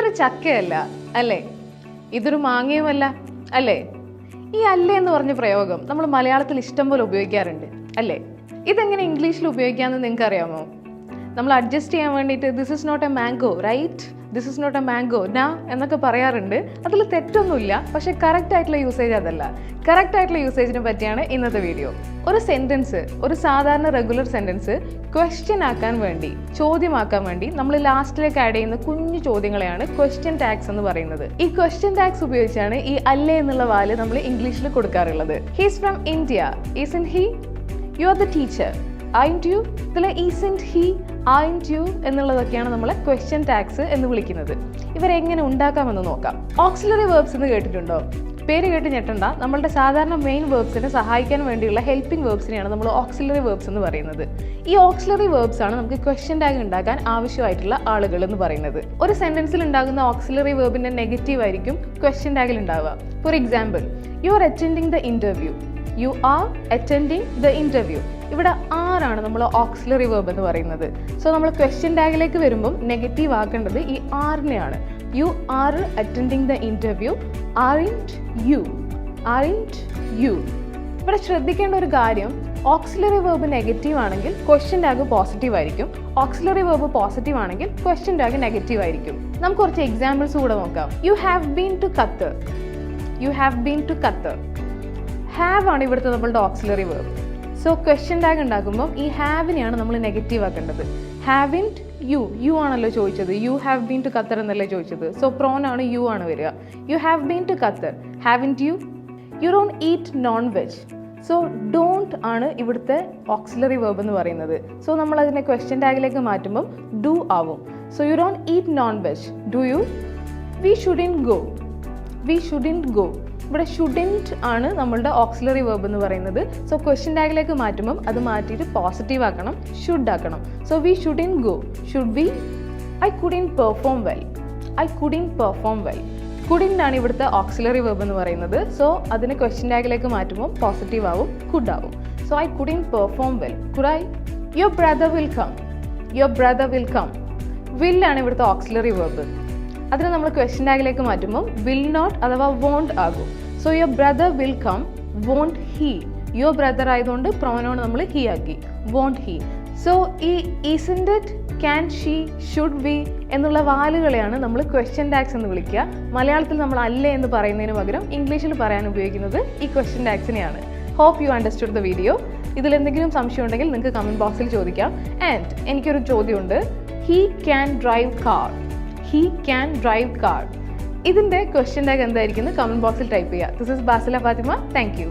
ഇതൊരു ചക്കയല്ല അല്ലേ, ഇതൊരു മാങ്ങയുമല്ല അല്ലേ. ഈ അല്ലേ എന്ന് പറഞ്ഞ പ്രയോഗം നമ്മൾ മലയാളത്തിൽ ഇഷ്ടം പോലെ ഉപയോഗിക്കാറുണ്ട് അല്ലേ. ഇതെങ്ങനെ ഇംഗ്ലീഷിൽ ഉപയോഗിക്കാമെന്ന് നിങ്ങൾക്ക് അറിയാമോ? നമ്മൾ അഡ്ജസ്റ്റ് ചെയ്യാൻ വേണ്ടിയിട്ട് this is not a mango right, this is not a mango നാ എന്നൊക്കെ പറയാറുണ്ട്. അതിൽ തെറ്റൊന്നുമില്ല, പക്ഷേ കറക്റ്റ് ആയിട്ടുള്ള യൂസേജ് അതല്ല. കറക്റ്റ് ആയിട്ടുള്ള യൂസേജിനെ പറ്റിയാണ് ഇന്നത്തെ വീഡിയോ. ഒരു സെൻറ്റൻസ്, ഒരു സാധാരണ റെഗുലർ സെൻറ്റൻസ് ക്വസ്റ്റ്യൻ ആക്കാൻ വേണ്ടി, ചോദ്യമാക്കാൻ വേണ്ടി നമ്മൾ ലാസ്റ്റിലേക്ക് ആഡ് ചെയ്യുന്ന കുഞ്ഞു ചോദ്യങ്ങളെയാണ് ക്വസ്റ്റ്യൻ ടാഗ്സ് എന്ന് പറയുന്നത്. ഈ ക്വസ്റ്റ്യൻ ടാഗ്സ് ഉപയോഗിച്ചാണ് ഈ അല്ലേ എന്നുള്ള വാല് നമ്മൾ ഇംഗ്ലീഷിൽ കൊടുക്കാറുള്ളത്. He's from India, isn't he, you are the teacher, ain't you. ഇതിലെ ഈസൻറ്റ് ഹി, ആയിൻറ്റ് യു എന്നുള്ളതൊക്കെയാണ് നമ്മളെ ക്വസ്റ്റ്യൻ ടാഗ്സ് എന്ന് വിളിക്കുന്നത്. ഇവരെങ്ങനെ ഉണ്ടാക്കാമെന്ന് നോക്കാം. ഓക്സിലറി വേർബ്സ് എന്ന് കേട്ടിട്ടുണ്ടോ? പേര് കേട്ട് ഞെട്ടണ്ട. നമ്മളുടെ സാധാരണ മെയിൻ വേർബ്സിനെ സഹായിക്കാൻ വേണ്ടിയുള്ള ഹെൽപ്പിംഗ് വേർബ്സിനെയാണ് നമ്മൾ ഓക്സിലറി വേർബ്സ് എന്ന് പറയുന്നത്. ഈ ഓക്സിലറി വേർബ്സ് ആണ് നമുക്ക് ക്വസ്റ്റ്യൻ ടാഗ് ഉണ്ടാക്കാൻ ആവശ്യമായിട്ടുള്ള ആളുകൾ എന്ന് പറയുന്നത്. ഒരു സെന്റൻസിൽ ഉണ്ടാകുന്ന ഓക്സിലറി വേർബിന്റെ നെഗറ്റീവ് ആയിരിക്കും ക്വസ്റ്റ്യൻ ടാഗിൽ ഉണ്ടാവുക. For example, U are attending the interview, U are attending the interview. ഇവിടെ ആറാണ് നമ്മൾ ഓക്സിലറി വേർബ് എന്ന് പറയുന്നത്. സോ നമ്മൾ ക്വസ്റ്റ്യൻ ടാഗിലേക്ക് വരുമ്പം നെഗറ്റീവ് ആക്കേണ്ടത് ഈ ആറിനെയാണ്. You are attending the interview, aren't you, aren't you. ഇവിടെ ശ്രദ്ധിക്കേണ്ട ഒരു കാര്യം, ഓക്സിലറി വേർബ് നെഗറ്റീവ് ആണെങ്കിൽ ക്വസ്റ്റ്യൻ ടാഗ് പോസിറ്റീവ് ആയിരിക്കും. ഓക്സിലറി വേർബ് പോസിറ്റീവ് ആണെങ്കിൽ ക്വസ്റ്റ്യൻ ടാഗ് നെഗറ്റീവ് ആയിരിക്കും. നമുക്ക് കുറച്ച് എക്സാമ്പിൾസ് കൂടെ നോക്കാം. You have been to Qatar, you have been to Qatar. Have ആണ് ഇവിടുത്തെ നമ്മളുടെ auxiliary verb. So question tag ഉണ്ടാക്കുമ്പോൾ ഈ ഹാവിനെയാണ് നമ്മൾ നെഗറ്റീവ് ആക്കേണ്ടത്. ഹാവിൻറ്റ് യു, യു ആണല്ലോ ചോദിച്ചത്. U have been to Qatar എന്നല്ലേ ചോദിച്ചത്. സോ പ്രോൺ ആണ് യു ആണ് വരിക. You have been to Qatar, haven't you. You don't eat non veg. So don't ആണ് ഇവിടുത്തെ ഓക്സിലറി വേർബ് എന്ന് പറയുന്നത്. സോ നമ്മൾ അതിനെ ക്വസ്റ്റ്യൻ ടാഗിലേക്ക് മാറ്റുമ്പം ഡു ആവും. So you don't eat non veg, do you. We shouldn't go, we shouldn't go. ഇവിടെ ഷുഡിൻറ്റ് ആണ് നമ്മളുടെ ഓക്സിലറി വേർബ് എന്ന് പറയുന്നത്. സോ ക്വസ്റ്റ്യൻ ടാഗിലേക്ക് മാറ്റുമ്പം അത് മാറ്റിയിട്ട് പോസിറ്റീവ് ആക്കണം, ഷുഡ് ആക്കണം. So we shouldn't go, should we. I couldn't perform well, I couldn't perform well. Couldn't ആണ് ഇവിടുത്തെ ഓക്സിലറി വേർബ് എന്ന് പറയുന്നത്. സോ അതിനെ ക്വസ്റ്റ്യൻ ടാഗിലേക്ക് മാറ്റുമ്പോൾ പോസിറ്റീവ് ആവും, കുഡ് ആവും. So I couldn't perform well, could I. Your brother will come, your brother will come. Will ആണ് ഇവിടുത്തെ ഓക്സിലറി വേർബ്. അതിനെ നമ്മൾ ക്വസ്റ്റ്യൻ ടാഗിലേക്ക് മാറ്റുമ്പോൾ വിൽ നോട്ട് അഥവാ വോണ്ട് ആകും. So your brother will come, won't he. Your brother ആയതുകൊണ്ട് pronoun നമ്മൾ ഹി ആക്കി, വോണ്ട് ഹി. സോ ഈ isn't it, can she, should we എന്നുള്ള വാലുകളെയാണ് നമ്മൾ ക്വസ്റ്റ്യൻ ടാഗ്സ് എന്ന് വിളിക്കുക. മലയാളത്തിൽ നമ്മൾ അല്ലേ എന്ന് പറയുന്നതിന് പകരം ഇംഗ്ലീഷിൽ പറയാൻ ഉപയോഗിക്കുന്നത് ഈ ക്വസ്റ്റ്യൻ ടാഗ്സിനെയാണ്. Hope you understood the video. ഇതിൽ എന്തെങ്കിലും സംശയം ഉണ്ടെങ്കിൽ നിങ്ങൾക്ക് കമൻറ്റ് ബോക്സിൽ ചോദിക്കാം. ആൻഡ് എനിക്കൊരു ചോദ്യമുണ്ട്. He can drive car, he can drive car. ഇതിൻ്റെ ക്വസ്റ്റ്യൻ ടാഗ് എന്തായിരിക്കും എന്ന് കമൻറ്റ് ബോക്സിൽ ടൈപ്പ് ചെയ്യുക. This is Basila Fathima. Thank U.